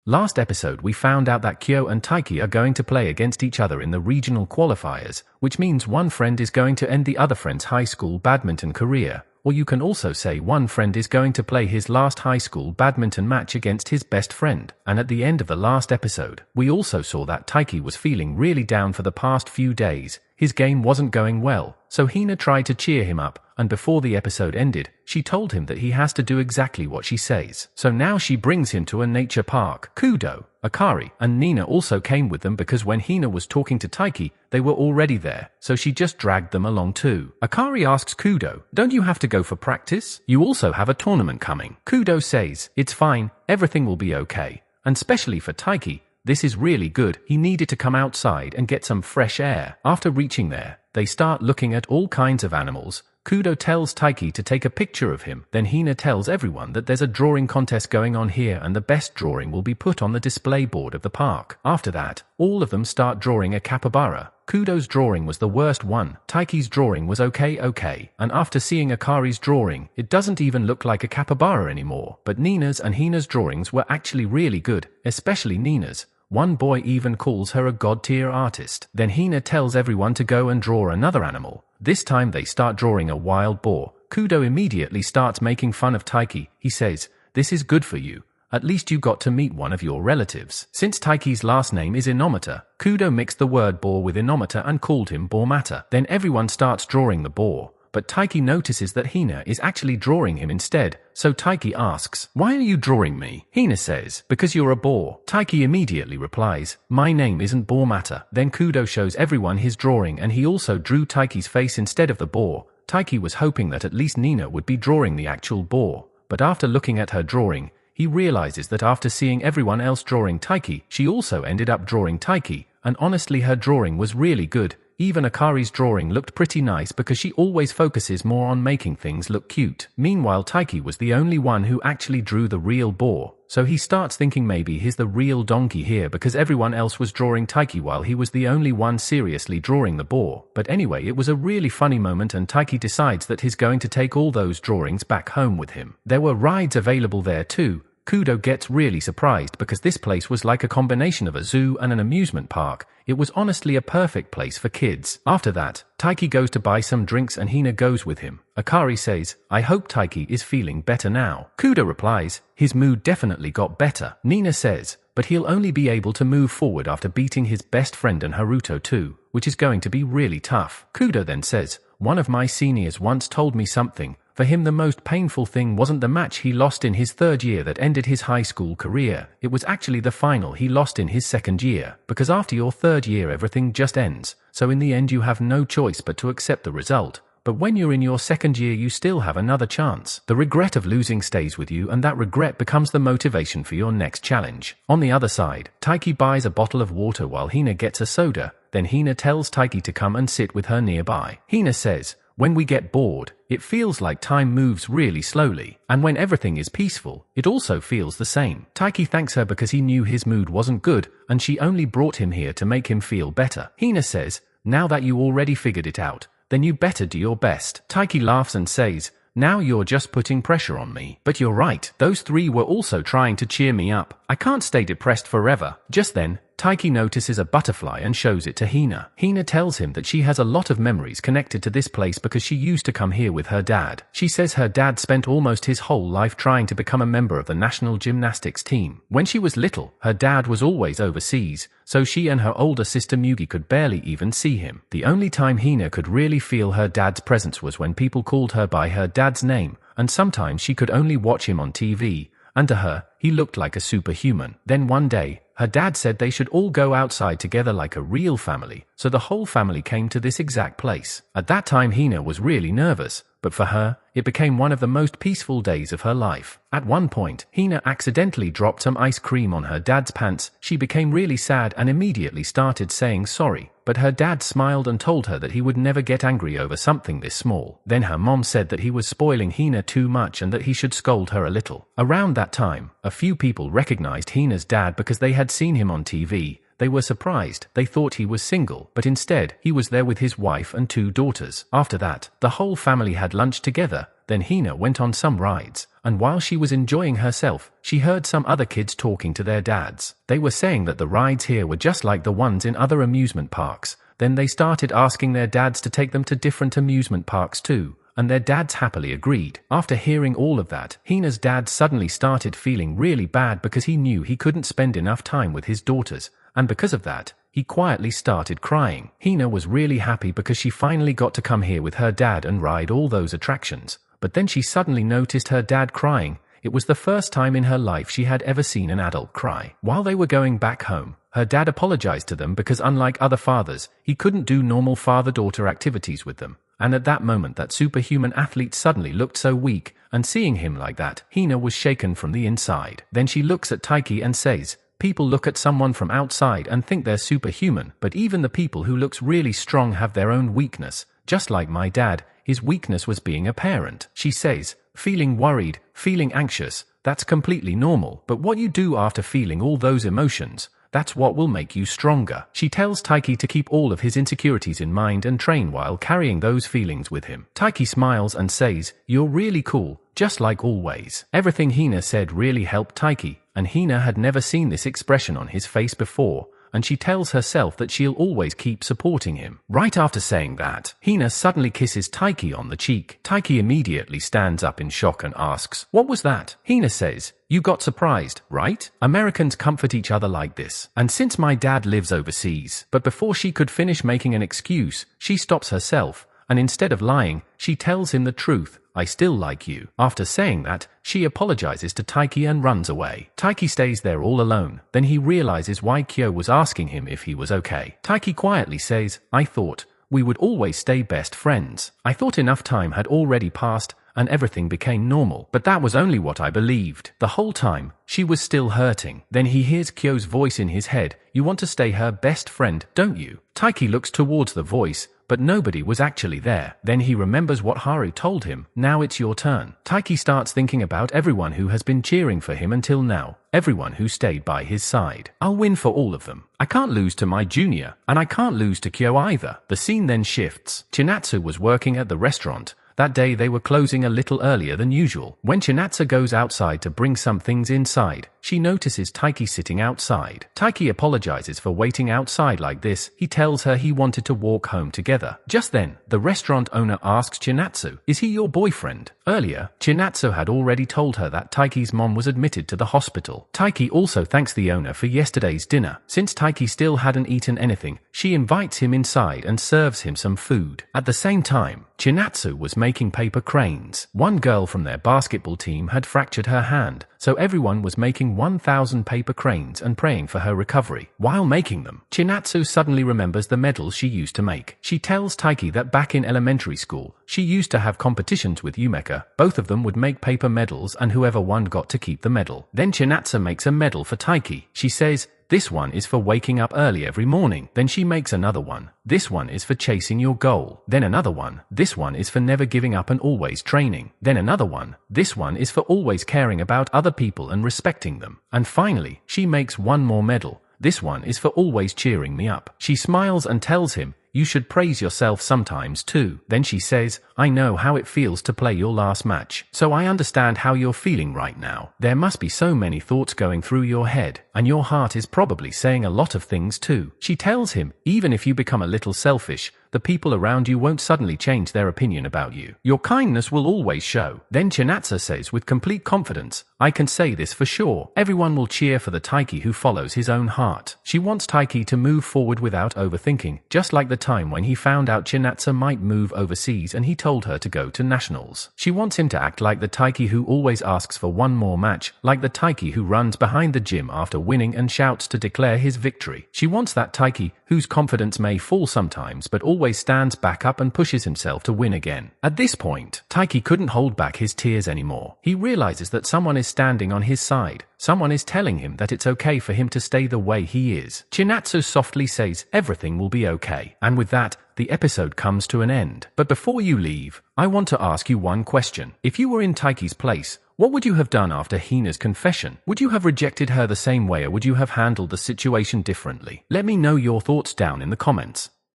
Last episode we found out that Kyo and Taiki are going to play against each other in the regional qualifiers, which means one friend is going to end the other friend's high school badminton career. Or you can also say one friend is going to play his last high school badminton match against his best friend. And at the end of the last episode, we also saw that Taiki was feeling really down for the past few days. His game wasn't going well, so Hina tried to cheer him up, and before the episode ended, she told him that he has to do exactly what she says. So now she brings him to a nature park. Kudo, Akari, and Nina also came with them because when Hina was talking to Taiki, they were already there, so she just dragged them along too. Akari asks Kudo, "Don't you have to go for practice? You also have a tournament coming." Kudo says, "It's fine, everything will be okay." And especially for Taiki, this is really good. He needed to come outside and get some fresh air. After reaching there, they start looking at all kinds of animals. Kudo tells Taiki to take a picture of him. Then Hina tells everyone that there's a drawing contest going on here and the best drawing will be put on the display board of the park. After that, all of them start drawing a capybara. Kudo's drawing was the worst one. Taiki's drawing was okay. And after seeing Akari's drawing, it doesn't even look like a capybara anymore. But Nina's and Hina's drawings were actually really good, especially Nina's. One boy even calls her a god-tier artist. Then Hina tells everyone to go and draw another animal. This time they start drawing a wild boar. Kudo immediately starts making fun of Taiki. He says, "This is good for you. At least you got to meet one of your relatives." Since Taiki's last name is Inomata, Kudo mixed the word boar with Inomata and called him Boarmata. Then everyone starts drawing the boar. But Taiki notices that Hina is actually drawing him instead, so Taiki asks, "Why are you drawing me?" Hina says, "Because you're a boar." Taiki immediately replies, "My name isn't Boarmata." Then Kudo shows everyone his drawing and he also drew Taiki's face instead of the boar. Taiki was hoping that at least Nina would be drawing the actual boar, but after looking at her drawing, he realizes that after seeing everyone else drawing Taiki, she also ended up drawing Taiki, and honestly her drawing was really good. Even Akari's drawing looked pretty nice because she always focuses more on making things look cute. Meanwhile, Taiki was the only one who actually drew the real boar, so he starts thinking maybe he's the real donkey here because everyone else was drawing Taiki while he was the only one seriously drawing the boar. But anyway, it was a really funny moment and Taiki decides that he's going to take all those drawings back home with him. There were rides available there too. Kudo gets really surprised because this place was like a combination of a zoo and an amusement park. It was honestly a perfect place for kids. After that, Taiki goes to buy some drinks and Hina goes with him. Akari says, "I hope Taiki is feeling better now." Kudo replies, "His mood definitely got better." Nina says, "But he'll only be able to move forward after beating his best friend and Haruto too, which is going to be really tough." Kudo then says, "One of my seniors once told me something. For him the most painful thing wasn't the match he lost in his third year that ended his high school career. It was actually the final he lost in his second year. Because after your third year everything just ends. So in the end you have no choice but to accept the result. But when you're in your second year you still have another chance. The regret of losing stays with you and that regret becomes the motivation for your next challenge." On the other side, Taiki buys a bottle of water while Hina gets a soda. Then Hina tells Taiki to come and sit with her nearby. Hina says, "When we get bored, it feels like time moves really slowly. And when everything is peaceful, it also feels the same." Taiki thanks her because he knew his mood wasn't good, and she only brought him here to make him feel better. Hina says, "Now that you already figured it out, then you better do your best." Taiki laughs and says, "Now you're just putting pressure on me." But you're right, those three were also trying to cheer me up. I can't stay depressed forever. Just then, Taiki notices a butterfly and shows it to Hina. Hina tells him that she has a lot of memories connected to this place because she used to come here with her dad. She says her dad spent almost his whole life trying to become a member of the national gymnastics team. When she was little, her dad was always overseas, so she and her older sister Mugi could barely even see him. The only time Hina could really feel her dad's presence was when people called her by her dad's name, and sometimes she could only watch him on TV, and to her, he looked like a superhuman. Then one day, her dad said they should all go outside together like a real family, so the whole family came to this exact place. At that time Hina was really nervous, but for her, it became one of the most peaceful days of her life. At one point, Hina accidentally dropped some ice cream on her dad's pants. She became really sad and immediately started saying sorry, but her dad smiled and told her that he would never get angry over something this small. Then her mom said that he was spoiling Hina too much and that he should scold her a little. Around that time, a few people recognized Hina's dad because they had seen him on TV. They were surprised. They thought he was single, but instead, he was there with his wife and 2 daughters. After that, the whole family had lunch together. Then Hina went on some rides, and while she was enjoying herself, she heard some other kids talking to their dads. They were saying that the rides here were just like the ones in other amusement parks. Then they started asking their dads to take them to different amusement parks too, and their dads happily agreed. After hearing all of that, Hina's dad suddenly started feeling really bad because he knew he couldn't spend enough time with his daughters, and because of that, he quietly started crying. Hina was really happy because she finally got to come here with her dad and ride all those attractions, but then she suddenly noticed her dad crying. It was the first time in her life she had ever seen an adult cry. While they were going back home, her dad apologized to them because unlike other fathers, he couldn't do normal father-daughter activities with them. And at that moment that superhuman athlete suddenly looked so weak, and seeing him like that, Hina was shaken from the inside. Then she looks at Taiki and says, "People look at someone from outside and think they're superhuman, but even the people who looks really strong have their own weakness. Just like my dad, his weakness was being a parent." She says, "Feeling worried, feeling anxious, that's completely normal, but what you do after feeling all those emotions, that's what will make you stronger." She tells Taiki to keep all of his insecurities in mind and train while carrying those feelings with him. Taiki smiles and says, "You're really cool, just like always." Everything Hina said really helped Taiki, and Hina had never seen this expression on his face before, and she tells herself that she'll always keep supporting him. Right after saying that, Hina suddenly kisses Taiki on the cheek. Taiki immediately stands up in shock and asks, "What was that?" Hina says, "You got surprised, right? Americans comfort each other like this. And since my dad lives overseas." But before she could finish making an excuse, she stops herself, and instead of lying, she tells him the truth. "I still like you." After saying that, she apologizes to Taiki and runs away. Taiki stays there all alone. Then he realizes why Kyo was asking him if he was okay. Taiki quietly says, "I thought we would always stay best friends. I thought enough time had already passed and everything became normal. But that was only what I believed. The whole time, she was still hurting." Then he hears Kyo's voice in his head, "You want to stay her best friend, don't you?" Taiki looks towards the voice, but nobody was actually there. Then he remembers what Haru told him, "Now it's your turn." Taiki starts thinking about everyone who has been cheering for him until now, everyone who stayed by his side. "I'll win for all of them. I can't lose to my junior, and I can't lose to Kyo either." The scene then shifts. Chinatsu was working at the restaurant. That day they were closing a little earlier than usual. When Chinatsu goes outside to bring some things inside, she notices Taiki sitting outside. Taiki apologizes for waiting outside like this. He tells her he wanted to walk home together. Just then, the restaurant owner asks Chinatsu, "Is he your boyfriend?" Earlier, Chinatsu had already told her that Taiki's mom was admitted to the hospital. Taiki also thanks the owner for yesterday's dinner. Since Taiki still hadn't eaten anything, she invites him inside and serves him some food. At the same time, Chinatsu was making paper cranes. One girl from their basketball team had fractured her hand, so everyone was making 1,000 paper cranes and praying for her recovery. While making them, Chinatsu suddenly remembers the medals she used to make. She tells Taiki that back in elementary school, she used to have competitions with Yumeka. Both of them would make paper medals and whoever won got to keep the medal. Then Chinatsu makes a medal for Taiki. She says, "This one is for waking up early every morning." Then she makes another one. "This one is for chasing your goal." Then another one. "This one is for never giving up and always training." Then another one. "This one is for always caring about other people and respecting them." And finally, she makes one more medal. "This one is for always cheering me up." She smiles and tells him, "You should praise yourself sometimes too." Then she says, "I know how it feels to play your last match, so I understand how you're feeling right now. There must be so many thoughts going through your head, and your heart is probably saying a lot of things too." She tells him, "Even if you become a little selfish, the people around you won't suddenly change their opinion about you. Your kindness will always show." Then Chinatsu says with complete confidence, "I can say this for sure. Everyone will cheer for the Taiki who follows his own heart." She wants Taiki to move forward without overthinking, just like the time when he found out Chinatsu might move overseas and he told her to go to nationals. She wants him to act like the Taiki who always asks for one more match, like the Taiki who runs behind the gym after winning and shouts to declare his victory. She wants that Taiki whose confidence may fall sometimes but always stands back up and pushes himself to win again. At this point, Taiki couldn't hold back his tears anymore. He realizes that someone is standing on his side. Someone is telling him that it's okay for him to stay the way he is. Chinatsu softly says, "Everything will be okay." And with that, the episode comes to an end. But before you leave, I want to ask you one question. If you were in Taiki's place, what would you have done after Hina's confession? Would you have rejected her the same way or would you have handled the situation differently? Let me know your thoughts down in the comments.